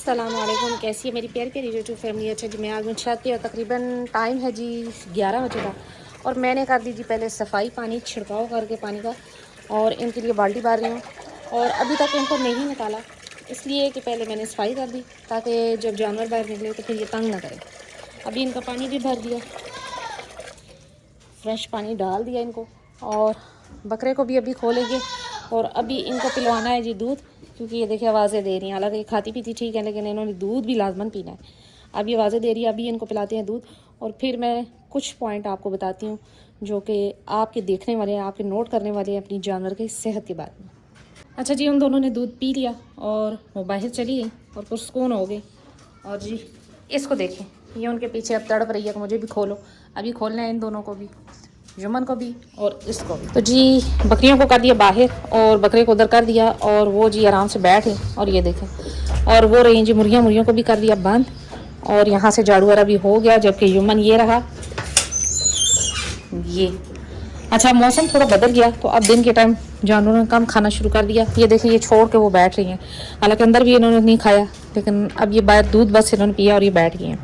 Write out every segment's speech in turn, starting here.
अस्सलामुअलैकुम। कैसी है मेरी प्यारी प्यारी यूट्यूब फैमिली। अच्छा जी, मैं आज छत पे तकरीबन टाइम है जी 11 बजे का, और मैंने कर दी जी पहले सफाई, पानी छिड़काव करके पानी का, और इनके लिए बाल्टी बार रही हूँ। और अभी तक इनको नहीं निकाला, इसलिए कि पहले मैंने सफाई कर दी ताकि जब जानवर बाहर निकले तो फिर ये तंग ना करें। अभी इनका पानी भी भर दिया, फ्रेश पानी डाल दिया इनको, और बकरे को भी अभी खोलेंगे। और अभी इनको पिलवाना है जी दूध, क्योंकि ये देखिए आवाज़ें दे रही हैं। हालांकि ये खाती पीती ठीक है, लेकिन इन्होंने दूध भी लाजमन पीना है। अभी आवाज़ें दे रही है, अभी इनको पिलाते हैं दूध, और फिर मैं कुछ पॉइंट आपको बताती हूँ जो कि आपके देखने वाले हैं, आपके नोट करने वाले हैं अपनी जानवर की सेहत के बारे में। अच्छा जी, उन दोनों ने दूध पी लिया और वो बाहर चली गई और पुरस्कून हो गई। और जी इसको देखें, ये उनके पीछे अब तड़प रही है कि मुझे भी खोलो। अभी खोलना है इन दोनों को भी, जुमन को भी और इसको भी। तो जी बकरियों को कर दिया बाहर और बकरे को उधर कर दिया, और वो जी आराम से बैठे। और ये देखें, और वो रही जी मुर्गियों को भी कर दिया बंद, और यहाँ से झाड़ू वारा भी हो गया, जबकि जुमन ये रहा ये। अच्छा, मौसम थोड़ा बदल गया तो अब दिन के टाइम जानवरों ने कम खाना शुरू कर दिया। ये देखें, ये छोड़ के वो बैठ रही हैं। हालांकि अंदर भी इन्होंने नहीं खाया, लेकिन अब ये बाहर दूध बस इन्होंने पिया और ये बैठ गई हैं।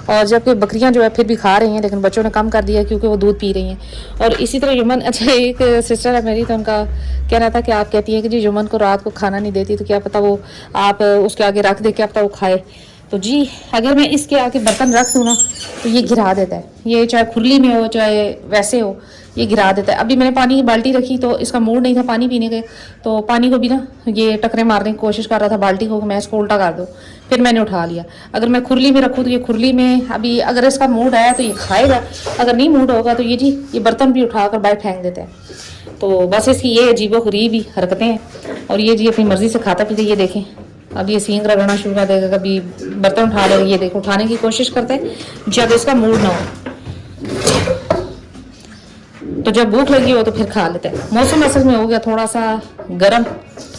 और जबकि बकरियां जो है फिर भी खा रही हैं, लेकिन बच्चों ने कम कर दिया क्योंकि वो दूध पी रही हैं। और इसी तरह जुमन, अच्छा एक सिस्टर है मेरी, तो उनका कहना था कि आप कहती हैं कि जी जुमन को रात को खाना नहीं देती, तो क्या पता वो आप उसके आगे रख दे, क्या पता वो खाए। तो जी अगर मैं इसके आगे बर्तन रख दूँ ना तो ये गिरा देता है। ये चाहे खुरली में हो चाहे वैसे हो, ये गिरा देता है। अभी मैंने पानी की बाल्टी रखी तो इसका मूड नहीं था पानी पीने के, तो पानी को भी ना ये टकरे मारने की कोशिश कर रहा था बाल्टी को कि मैं इसको उल्टा कर दूँ। फिर मैंने उठा लिया। अगर मैं खुरली में रखूँ तो ये खुरली में अभी अगर इसका मूड आया तो ये खाएगा, अगर नहीं मूड होगा तो ये जी ये बर्तन भी उठा कर बाहर फेंक देता है। तो बस इसकी ये अजीबोगरीब ही हरकतें हैं, और ये जी अपनी मर्जी से खाता पीता। ये देखें, अब ये सींग रगड़ना शुरू कर देगा, कभी बर्तन उठा लेगा। ये देखो उठाने की कोशिश करते हैं जब इसका मूड ना हो, तो जब भूख लगी हो तो फिर खा लेते हैं। मौसम असल में हो गया थोड़ा सा गर्म,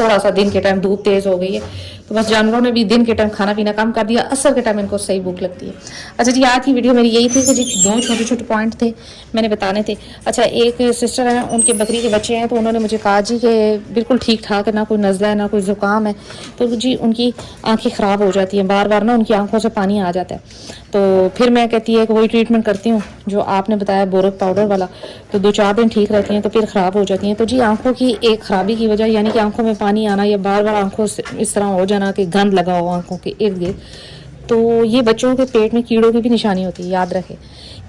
थोड़ा सा दिन के टाइम धूप तेज हो गई है, तो बस जानवरों ने भी दिन के टाइम खाना पीना कम कर दिया। असर के टाइम इनको सही भूख लगती है। अच्छा जी, आज की वीडियो मेरी यही थी कि जी दो छोटे छोटे पॉइंट थे मैंने बताने थे। अच्छा, एक सिस्टर है, उनके बकरी के बच्चे हैं, तो उन्होंने मुझे कहा जी कि बिल्कुल ठीक ठाक है, ना कोई नज़ला है ना कोई ज़ुकाम है, तो जी उनकी आँखें ख़राब हो जाती हैं, बार बार ना उनकी आँखों से पानी आ जाता है। तो फिर मैं कहती है कि वही ट्रीटमेंट करती हूँ जो आपने बताया बोरक पाउडर वाला, तो 2-4 दिन ठीक रहती हैं, तो फिर ख़राब हो जाती हैं। तो जी आंखों की एक ख़राबी की वजह, यानी कि आंखों में पानी आना या बार बार आंखों से इस तरह हो जाना कि गंद लगा हो आंखों के इर्द गिर्द, तो ये बच्चों के पेट में कीड़ों की भी निशानी होती है। याद रखें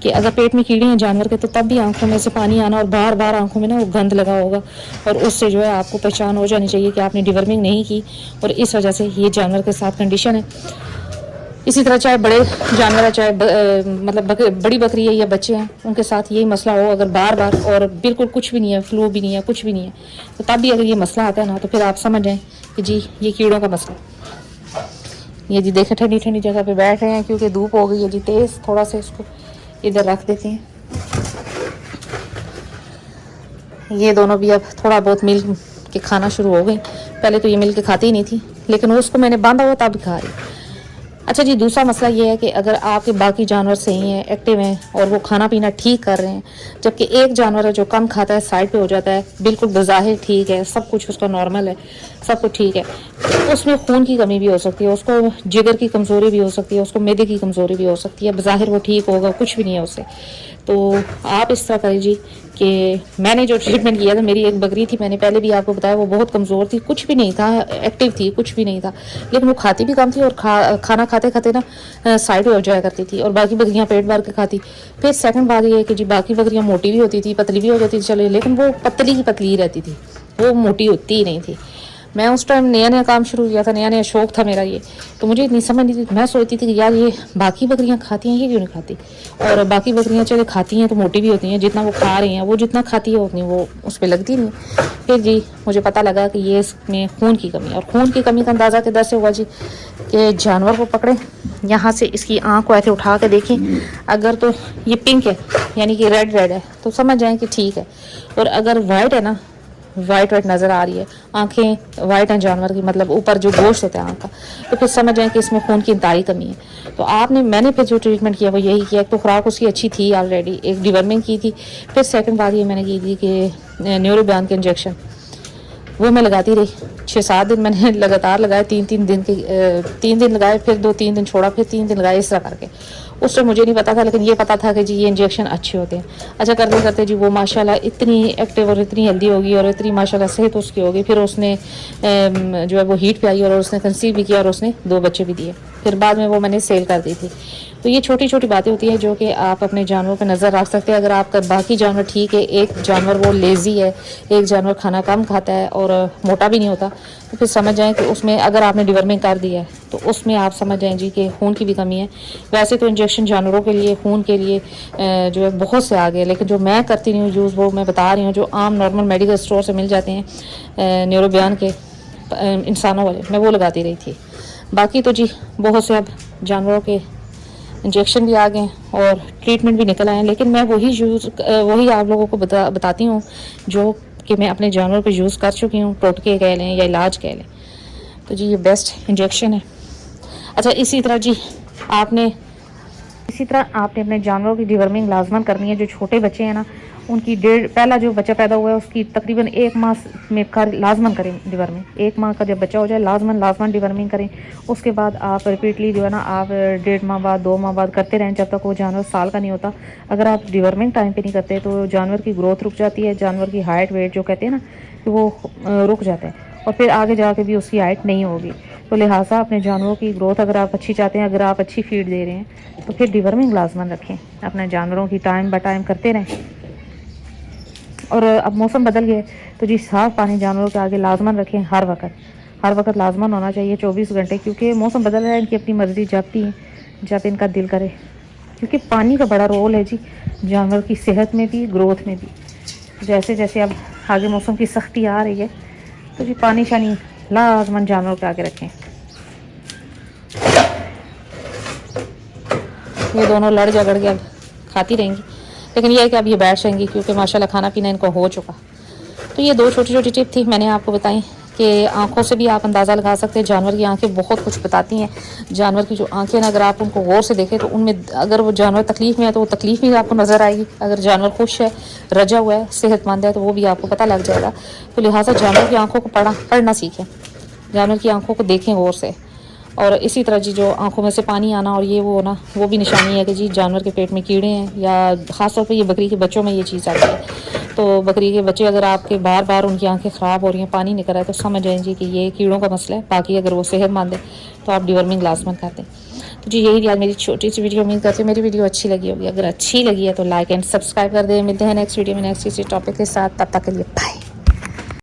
कि अगर पेट में कीड़े हैं जानवर के, तो तब भी आंखों में से पानी आना और बार बार आंखों में ना वो गंद लगा होगा, और उससे जो है आपको पहचान हो जानी चाहिए कि आपने डिवर्मिंग नहीं की, और इस वजह से ये जानवर के साथ कंडीशन है। इसी तरह चाहे बड़े जानवर है, चाहे मतलब बड़ी बकरी है या बच्चे हैं, उनके साथ यही मसला हो अगर बार बार, और बिल्कुल कुछ भी नहीं है, फ्लू भी नहीं है, कुछ भी नहीं है, तो तब भी अगर ये मसला आता है ना, तो फिर आप समझ जाएं कि जी ये कीड़ों का मसला। ये जी देखें ठंडी ठंडी जगह पे बैठ रहे हैं क्योंकि धूप हो गई है जी तेज़। थोड़ा सा इसको इधर रख देते हैं। ये दोनों भी अब थोड़ा बहुत मिल के खाना शुरू हो गई। पहले तो ये मिल के खाती ही नहीं थी, लेकिन उसको मैंने बांधा हुआ तब खा रही। अच्छा जी, दूसरा मसला ये है कि अगर आपके बाकी जानवर सही हैं, एक्टिव हैं, और वो खाना पीना ठीक कर रहे हैं, जबकि एक जानवर है जो कम खाता है, साइड पे हो जाता है, बिल्कुल बज़ाहिर ठीक है, सब कुछ उसका नॉर्मल है, सब कुछ ठीक है, तो उसमें खून की कमी भी हो सकती है, उसको जिगर की कमज़ोरी भी हो सकती है, उसको मैदे की कमज़ोरी भी हो सकती है। बज़ाहिर वो ठीक होगा, कुछ भी नहीं है उससे। तो आप इस तरह करें जी कि मैंने जो ट्रीटमेंट किया था, मेरी एक बकरी थी, मैंने पहले भी आपको बताया, वो बहुत कमज़ोर थी, कुछ भी नहीं था, एक्टिव थी, कुछ भी नहीं था, लेकिन वो खाती भी कम थी, और खाना खाते खाते ना साइड हो जाया करती थी, और बाकी बकरियां पेट भर के खाती। फिर सेकंड बात ये है कि जी बाकी बकरियां मोटी भी होती थी, पतली भी हो जाती थी, चले, लेकिन वो पतली की पतली ही रहती थी, वो मोटी होती ही नहीं थी। मैं उस टाइम नया नया काम शुरू किया था, नया नया शौक था मेरा ये, तो मुझे इतनी समझ नहीं थी। मैं सोचती थी कि यार ये बाकी बकरियां खाती हैं, ये क्यों नहीं खाती, और बाकी बकरियां चले खाती हैं तो मोटी भी होती हैं, जितना वो खा रही हैं, वो जितना खाती है उतनी वो उस पर लगती नहीं। फिर जी मुझे पता लगा कि ये इसमें खून की कमी, और खून की कमी का अंदाज़ा किधर से हुआ जी कि जानवर को पकड़े, यहाँ से इसकी आँख को ऐसे उठा के देखें, अगर तो ये पिंक है यानी कि रेड रेड है तो समझ जाएँ कि ठीक है, और अगर वाइट है ना, वाइट वाइट नज़र आ रही है, आंखें वाइट हैं जानवर की, मतलब ऊपर जो गोश्त होता है आँख का, तो फिर समझ जाएं कि इसमें खून की इंतहाई कमी है। तो मैंने फिर जो ट्रीटमेंट किया वो यही किया। एक तो खुराक उसकी अच्छी थी ऑलरेडी, एक डिवर्मिंग की थी, फिर सेकंड बात ये मैंने की थी कि न्यूरोबियान के इंजेक्शन, वो मैं लगाती रही 6-7 दिन मैंने लगातार लगाए, 3-3 दिन की 3 दिन लगाए, फिर 2-3 दिन छोड़ा, फिर 3 दिन लगाए, इस तरह करके। उस टाइम मुझे नहीं पता था, लेकिन ये पता था कि जी ये इंजेक्शन अच्छे होते हैं। अच्छा करते करते जी वो माशाल्लाह इतनी एक्टिव और इतनी हेल्दी होगी और इतनी माशाल्लाह सेहत उसकी होगी। फिर उसने जो है वो हीट पे आई और उसने कंसीव भी किया और उसने 2 बच्चे भी दिए। फिर बाद में वो मैंने सेल कर दी थी। तो ये छोटी छोटी बातें होती हैं जो कि आप अपने जानवरों पर नज़र रख सकते हैं। अगर आपका बाकी जानवर ठीक है, एक जानवर वो लेज़ी है, एक जानवर खाना कम खाता है और मोटा भी नहीं होता, तो फिर समझ जाएं कि उसमें अगर आपने डिवर्मिंग कर दिया है तो उसमें आप समझ जाएं जी कि खून की भी कमी है। वैसे तो इंजेक्शन जानवरों के लिए खून के लिए जो है बहुत से आ गए, लेकिन जो मैं करती नहीं हूँ यूज़, वो मैं बता रही हूँ जो आम नॉर्मल मेडिकल स्टोर से मिल जाते हैं न्यूरोबियान के इंसानों वाले, मैं वो लगाती रही थी। बाकी तो जी बहुत से अब जानवरों के इंजेक्शन भी आ गए और ट्रीटमेंट भी निकल आए हैं, लेकिन मैं वही आप लोगों को बताती हूँ जो कि मैं अपने जानवर पे यूज़ कर चुकी हूँ, टोटके कह लें या इलाज कह लें। तो जी ये बेस्ट इंजेक्शन है। अच्छा इसी तरह आपने अपने जानवरों की डिवर्मिंग लाजमन करनी है। जो छोटे बच्चे हैं ना, उनकी पहला जो बच्चा पैदा हुआ है उसकी तकरीबन 1 माह में लाजमन करें डिवर्मिंग। 1 माह का जब बच्चा हो जाए लाजमन डिवर्मिंग करें। उसके बाद आप रिपीटली जो है ना आप 1.5 माह बाद 2 माह बाद करते रहें जब तक वो जानवर साल का नहीं होता। अगर आप डिवर्मिंग टाइम पे नहीं करते तो जानवर की ग्रोथ रुक जाती है, जानवर की हाइट वेट जो कहते हैं ना कि वो रुक जाता है और फिर आगे जाके भी उसकी हाइट नहीं होगी। तो लिहाजा अपने जानवरों की ग्रोथ अगर आप अच्छी चाहते हैं, अगर आप अच्छी फीड दे रहे हैं तो फिर डिवर्मिंग लाजमन रखें। अपने जानवरों की टाइम बाय टाइम करते रहें। और अब मौसम बदल गया तो जी साफ़ पानी जानवरों के आगे लाजमन रखें। हर वक्त लाजमन होना चाहिए 24 घंटे, क्योंकि मौसम बदल रहा है, इनकी अपनी मर्ज़ी जबती है जब इनका दिल करे। क्योंकि पानी का बड़ा रोल है जी जानवर की सेहत में भी, ग्रोथ में भी। जैसे जैसे अब आगे मौसम की सख्ती आ रही है तो जी पानी शानी लाजमन जानवरों के आगे रखें। ये दोनों लड़ झगड़ के अब खाती रहेंगी, लेकिन यह है कि अब ये बैठ जाएंगी क्योंकि माशाल्लाह खाना पीना इनको हो चुका। तो ये 2 छोटी छोटी टिप थी मैंने आपको बताई कि आंखों से भी आप अंदाज़ा लगा सकते हैं। जानवर की आंखें बहुत कुछ बताती हैं। जानवर की जो आंखें ना, अगर आप उनको गौर से देखें तो उनमें अगर वो जानवर तकलीफ़ में है तो वो तकलीफ़ भी आपको नज़र आएगी। अगर जानवर खुश है, रजा हुआ है, सेहतमंद है, तो वो भी आपको पता लग जाएगा। तो लिहाजा जानवर की आंखों को पढ़ना सीखें, जानवर की आंखों को देखें गौर से। और इसी तरह जी जो आंखों में से पानी आना और ये वो होना, वो भी निशानी है कि जी जानवर के पेट में कीड़े हैं, या ख़ास तौर पे ये बकरी के बच्चों में ये चीज़ आती है। तो बकरी के बच्चे अगर आपके बार बार उनकी आंखें ख़राब हो रही हैं, पानी निकल रहा है, तो समझ जाएं जी कि ये कीड़ों का मसला है। बाकी अगर वो सेहतमंद है तो आप डिवर्मिंग लाजमन करते हैं। तो जी यही आज मेरी छोटी सी वीडियो। उम्मीद करती हूँ मेरी वीडियो अच्छी लगी होगी। अगर अच्छी लगी है तो लाइक एंड सब्सक्राइब कर दें। मिलते हैं नेक्स्ट वीडियो में नेक्स्ट किसी टॉपिक के साथ। तब तक के लिए बाय।